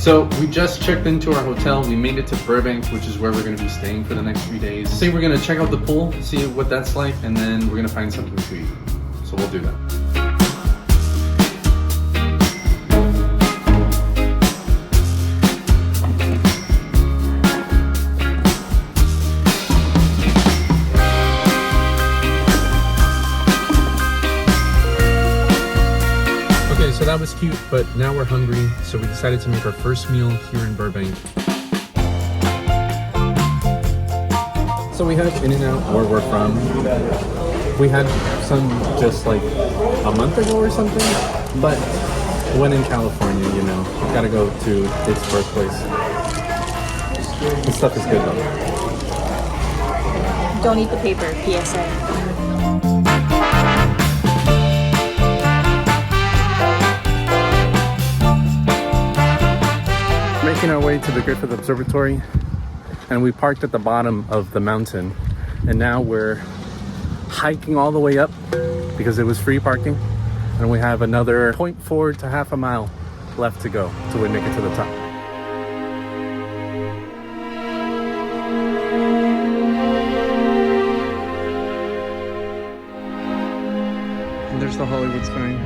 So we just checked into our hotel. We made it to Burbank, which is where we're going to be staying for the next few days. Say we're going to check out the pool, see what that's like, and then we're going to find something to eat. So we'll do that. So that was cute, but now we're hungry, so we decided to make our first meal here in Burbank. So we have In-N-Out where we're from. We had some just like a month ago or something, but when in California, you know, gotta go to its birthplace. This stuff is good though. Don't eat the paper, PSA. Making our way to the Griffith Observatory, and we parked at the bottom of the mountain, and now we're hiking all the way up because it was free parking, and we have another 0.4 to half a mile left to go till we make it to the top. And there's the Hollywood sign.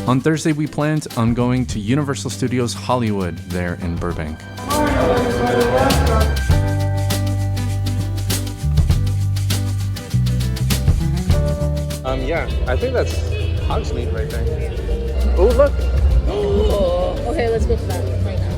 On Thursday, we planned on going to Universal Studios Hollywood there in Burbank. Yeah, I think that's Hogsmeade right there. Oh, look! Oh, okay, let's go to that right now.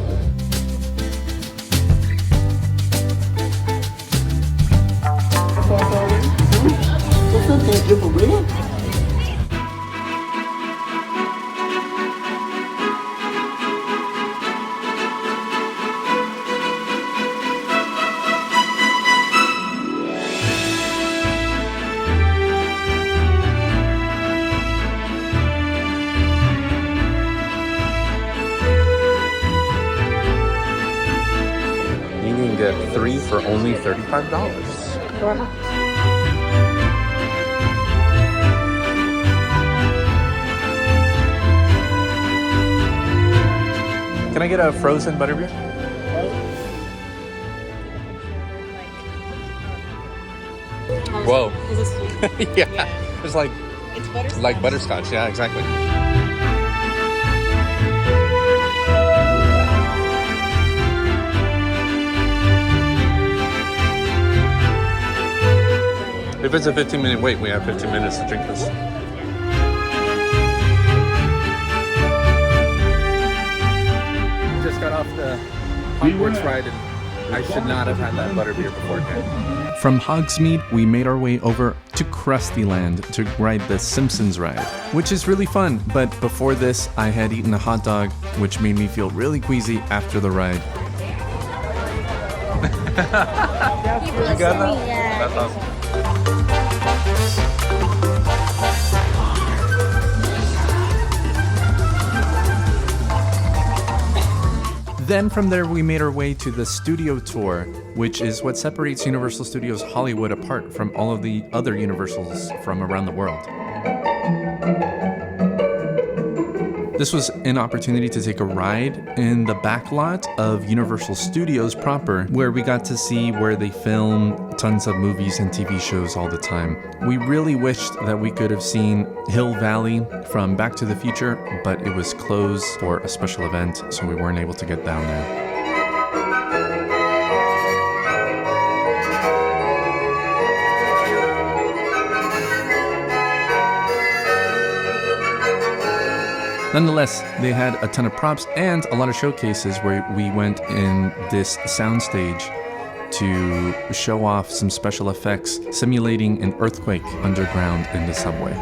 You can get 3 for only $35. Wow. Can I get a frozen butterbeer? Whoa. Is this sweet? Yeah. It's like It's butterscotch. like butterscotch. Yeah, exactly. If it's a 15-minute wait, we have 15 minutes to drink this. Just got off the Hogwarts ride and I should not have had that butterbeer beforehand. From Hogsmeade, we made our way over to Krusty Land to ride the Simpsons ride, which is really fun. But before this, I had eaten a hot dog, which made me feel really queasy after the ride. You got that? Yeah. That's awesome. Then from there, we made our way to the studio tour, which is what separates Universal Studios Hollywood apart from all of the other Universals from around the world. This was an opportunity to take a ride in the back lot of Universal Studios proper, where we got to see where they film tons of movies and TV shows all the time. We really wished that we could have seen Hill Valley from Back to the Future, but it was closed for a special event, so we weren't able to get down there. Nonetheless, they had a ton of props and a lot of showcases where we went in this soundstage to show off some special effects simulating an earthquake underground in the subway.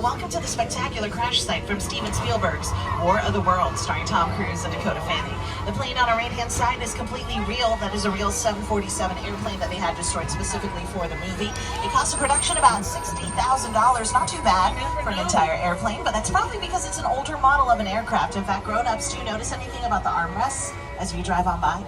Welcome to the spectacular crash site from Steven Spielberg's War of the Worlds, starring Tom Cruise and Dakota Fanning. The plane on our right-hand side is completely real. That is a real 747 airplane that they had destroyed specifically for the movie. It cost a production about $60,000. Not too bad for an entire airplane, but that's probably because it's an older model of an aircraft. In fact, grown-ups, do you notice anything about the armrests as we drive on by?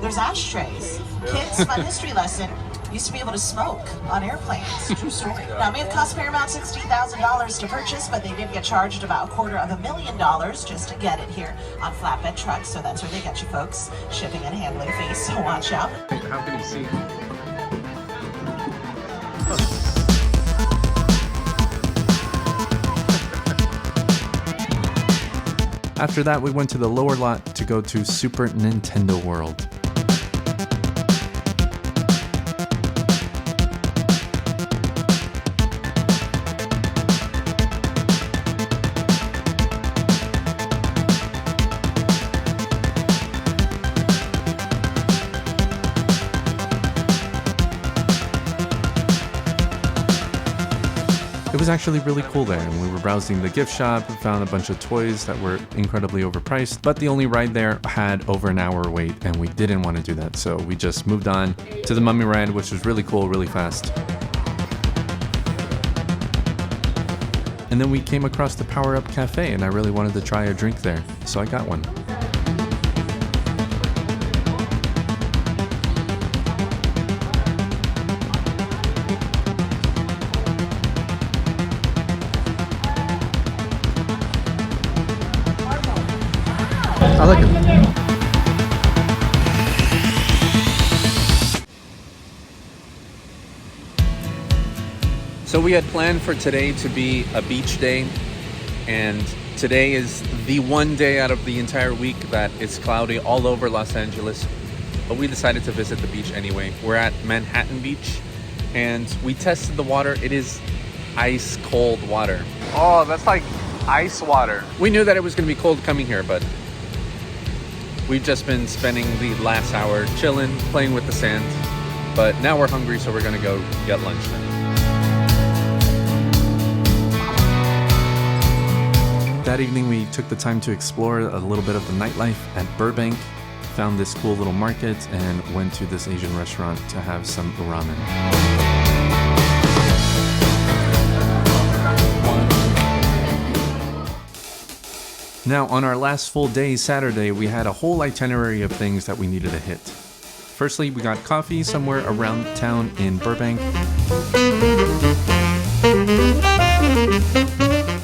There's ashtrays. Kids, fun history lesson. Used to be able to smoke on airplanes. True story. Now, it may have cost Paramount $60,000 to purchase, but they did get charged about $250,000 just to get it here on flatbed trucks. So that's where they get you folks. Shipping and handling fees, so watch out. How can you see? After that, we went to the lower lot to go to Super Nintendo World. It was actually really cool there, and we were browsing the gift shop and found a bunch of toys that were incredibly overpriced, but the only ride there had over an hour wait, and we didn't want to do that, so we just moved on to the Mummy ride, which was really cool, really fast. And then we came across the Power Up Cafe, and I really wanted to try a drink there, so I got one. I like it. So we had planned for today to be a beach day, and today is the one day out of the entire week that it's cloudy all over Los Angeles, but we decided to visit the beach anyway. We're at Manhattan Beach, and we tested the water. It is ice cold water. Oh, that's like ice water. We knew that it was going to be cold coming here, but we've just been spending the last hour chilling, playing with the sand, but now we're hungry, so we're gonna go get lunch now. That evening, we took the time to explore a little bit of the nightlife at Burbank, found this cool little market, and went to this Asian restaurant to have some ramen. Now, on our last full day, Saturday, we had a whole itinerary of things that we needed to hit. Firstly, we got coffee somewhere around town in Burbank.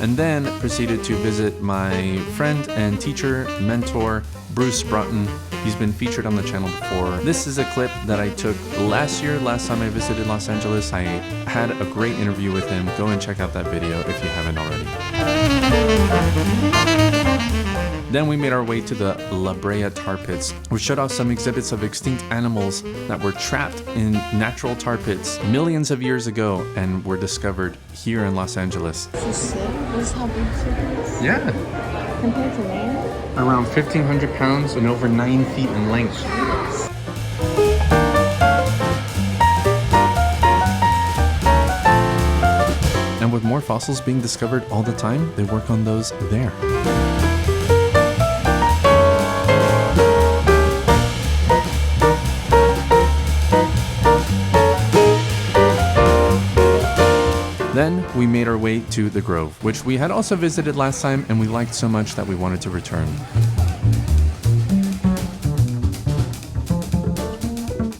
And then proceeded to visit my friend and teacher, mentor, Bruce Broughton. He's been featured on the channel before. This is a clip that I took last time I visited Los Angeles. I had a great interview with him. Go and check out that video if you haven't already. Then we made our way to the La Brea tar pits. We showed off some exhibits of extinct animals that were trapped in natural tar pits millions of years ago and were discovered here in Los Angeles. This is sick. This is how big it is. Yeah. Compared to man? Around 1,500 pounds and over 9 feet in length. And with more fossils being discovered all the time, they work on those there. we made our way to the Grove, which we had also visited last time and we liked so much that we wanted to return.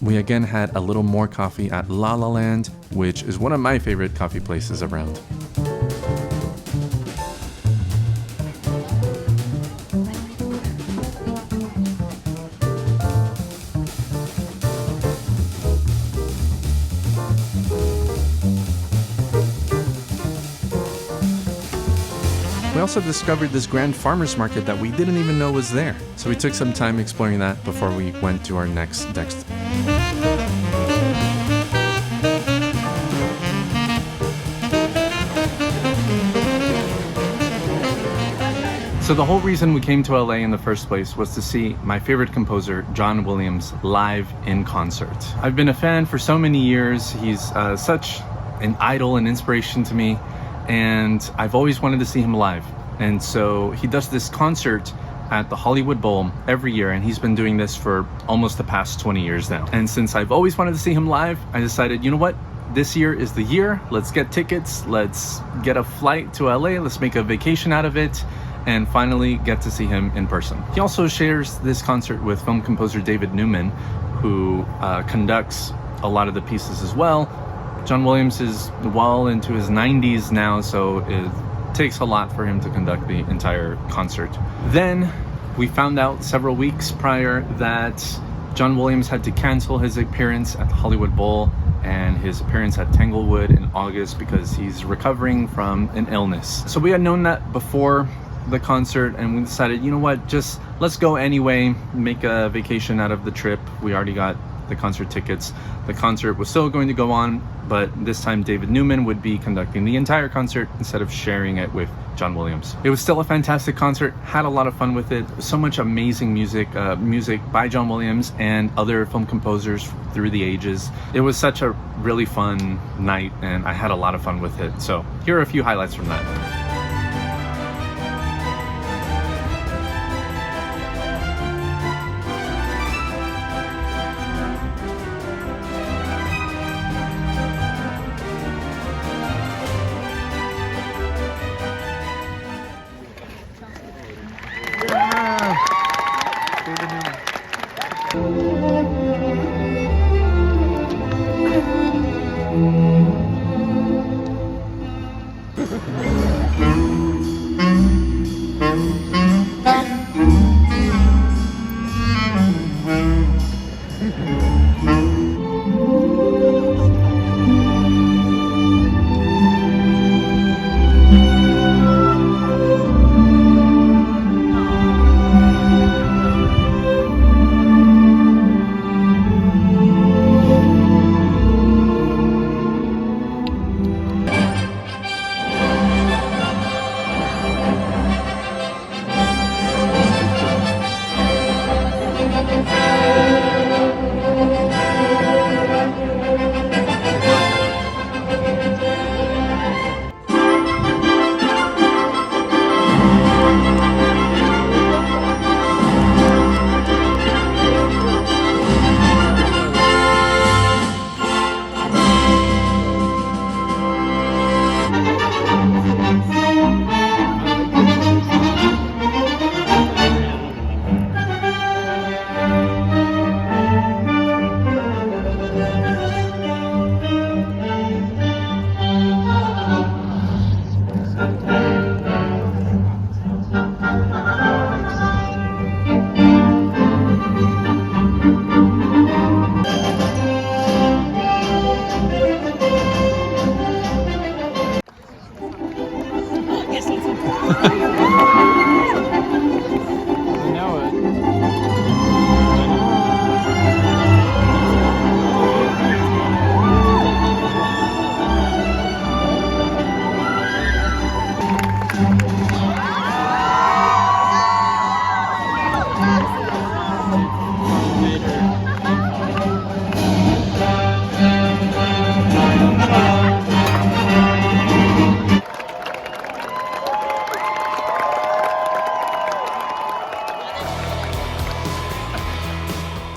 We again had a little more coffee at La La Land, which is one of my favorite coffee places around. We also discovered this grand farmers market that we didn't even know was there. So we took some time exploring that before we went to our next destination. So the whole reason we came to LA in the first place was to see my favorite composer, John Williams, live in concert. I've been a fan for so many years. He's such an idol and inspiration to me, and I've always wanted to see him live. And so he does this concert at the Hollywood Bowl every year, and he's been doing this for almost the past 20 years now. And since I've always wanted to see him live, I decided, you know what? This year is the year. Let's get tickets. Let's get a flight to LA. Let's make a vacation out of it and finally get to see him in person. He also shares this concert with film composer David Newman, who conducts a lot of the pieces as well. John Williams is well into his 90s now, so it takes a lot for him to conduct the entire concert. Then we found out several weeks prior that John Williams had to cancel his appearance at the Hollywood Bowl and his appearance at Tanglewood in August because he's recovering from an illness. So we had known that before the concert, and we decided, you know what, just let's go anyway, make a vacation out of the trip. We already got the concert tickets. The concert was still going to go on, but this time David Newman would be conducting the entire concert instead of sharing it with John Williams. It was still a fantastic concert, had a lot of fun with it. So much amazing music by John Williams and other film composers through the ages. It was such a really fun night, and I had a lot of fun with it. So here are a few highlights from that.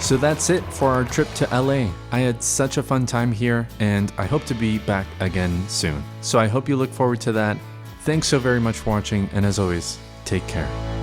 So that's it for our trip to LA. I had such a fun time here, and I hope to be back again soon. So I hope you look forward to that. Thanks so very much for watching, and as always, take care.